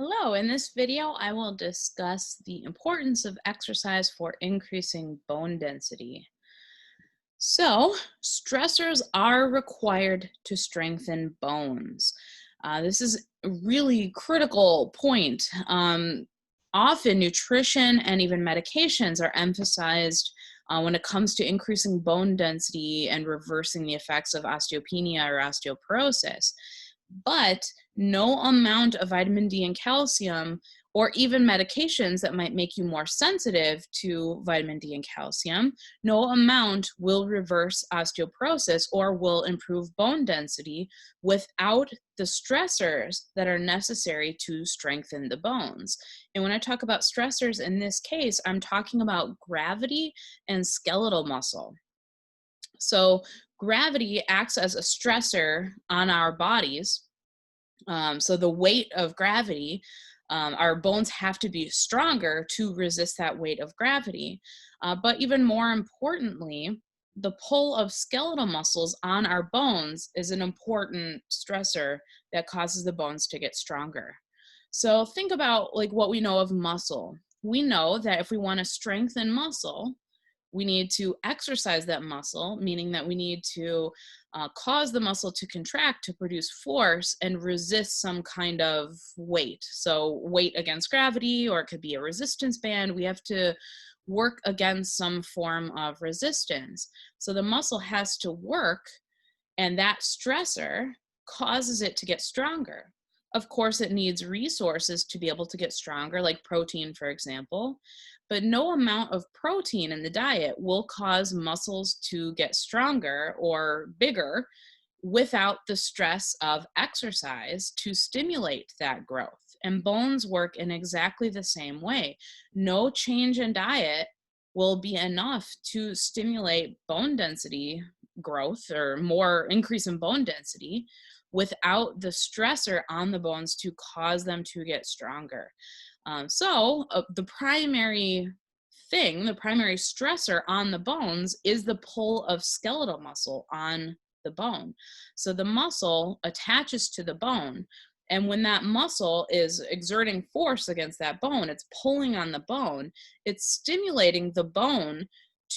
Hello, in this video, I will discuss the importance of exercise for increasing bone density. So, stressors are required to strengthen bones. This is a really critical point. Often, nutrition and even medications are emphasized when it comes to increasing bone density and reversing the effects of osteopenia or osteoporosis. But no amount of vitamin D and calcium, or even medications that might make you more sensitive to vitamin D and calcium, no amount will reverse osteoporosis or will improve bone density without the stressors that are necessary to strengthen the bones. And when I talk about stressors in this case, I'm talking about gravity and skeletal muscle. So, gravity acts as a stressor on our bodies. So the weight of gravity, our bones have to be stronger to resist that weight of gravity. But even more importantly, the pull of skeletal muscles on our bones is an important stressor that causes the bones to get stronger. So think about like what we know of muscle. We know that if we want to strengthen muscle, we need to exercise that muscle, meaning that we need to cause the muscle to contract to produce force and resist some kind of weight. So, weight against gravity, or it could be a resistance band. We have to work against some form of resistance. So, the muscle has to work, and that stressor causes it to get stronger. Of course, it needs resources to be able to get stronger, like protein, for example. But no amount of protein in the diet will cause muscles to get stronger or bigger without the stress of exercise to stimulate that growth. And bones work in exactly the same way. No change in diet will be enough to stimulate bone density growth or more increase in bone density without the stressor on the bones to cause them to get stronger. The primary thing, the primary stressor on the bones is the pull of skeletal muscle on the bone. So the muscle attaches to the bone. And when that muscle is exerting force against that bone, it's pulling on the bone, it's stimulating the bone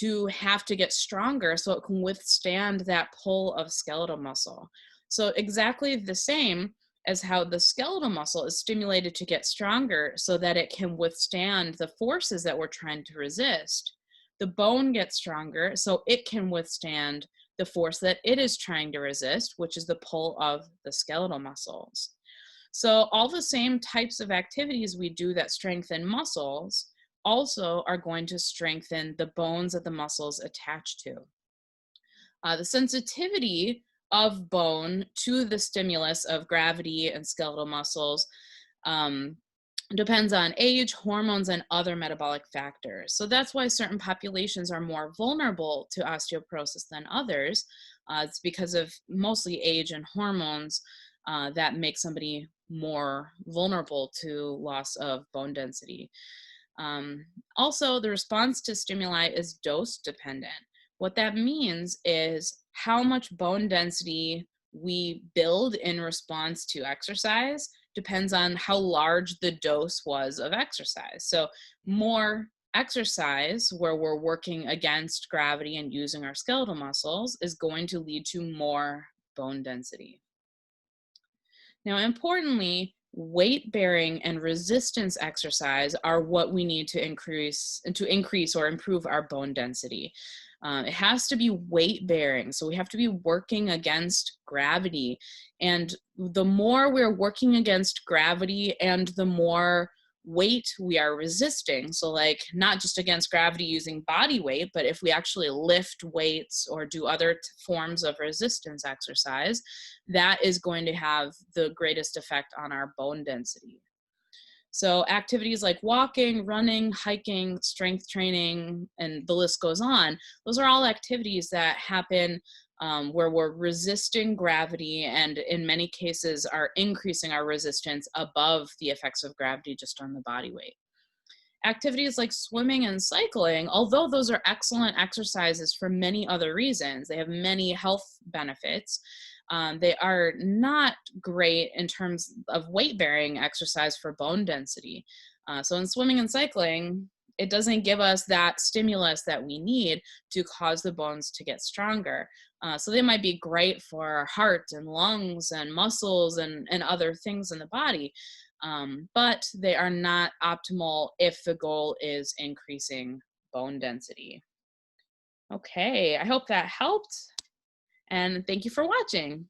to have to get stronger so it can withstand that pull of skeletal muscle. So, exactly the same as how the skeletal muscle is stimulated to get stronger so that it can withstand the forces that we're trying to resist. The bone gets stronger so it can withstand the force that it is trying to resist, which is the pull of the skeletal muscles. So, all the same types of activities we do that strengthen muscles also are going to strengthen the bones that the muscles attach to. The sensitivity of bone to the stimulus of gravity and skeletal muscles um, depends on age, hormones, and other metabolic factors. So that's why certain populations are more vulnerable to osteoporosis than others. It's because of mostly age and hormones that make somebody more vulnerable to loss of bone density. Also, the response to stimuli is dose dependent. What that means is how much bone density we build in response to exercise depends on how large the dose was of exercise. So, more exercise where we're working against gravity and using our skeletal muscles is going to lead to more bone density. Now, importantly, weight bearing and resistance exercise are what we need to increase or improve our bone density. It has to be weight bearing, so we have to be working against gravity. And the more we're working against gravity and the more weight we are resisting, so like not just against gravity using body weight, but if we actually lift weights or do other forms of resistance exercise, that is going to have the greatest effect on our bone density. So activities like walking, running, hiking, strength training, and the list goes on, those are all activities that happen where we're resisting gravity and in many cases are increasing our resistance above the effects of gravity just on the body weight. Activities like swimming and cycling, although those are excellent exercises for many other reasons, they have many health benefits. They are not great in terms of weight-bearing exercise for bone density. So in swimming and cycling, it doesn't give us that stimulus that we need to cause the bones to get stronger. So they might be great for our heart and lungs and muscles and other things in the body, but they are not optimal if the goal is increasing bone density. Okay, I hope that helped, and thank you for watching.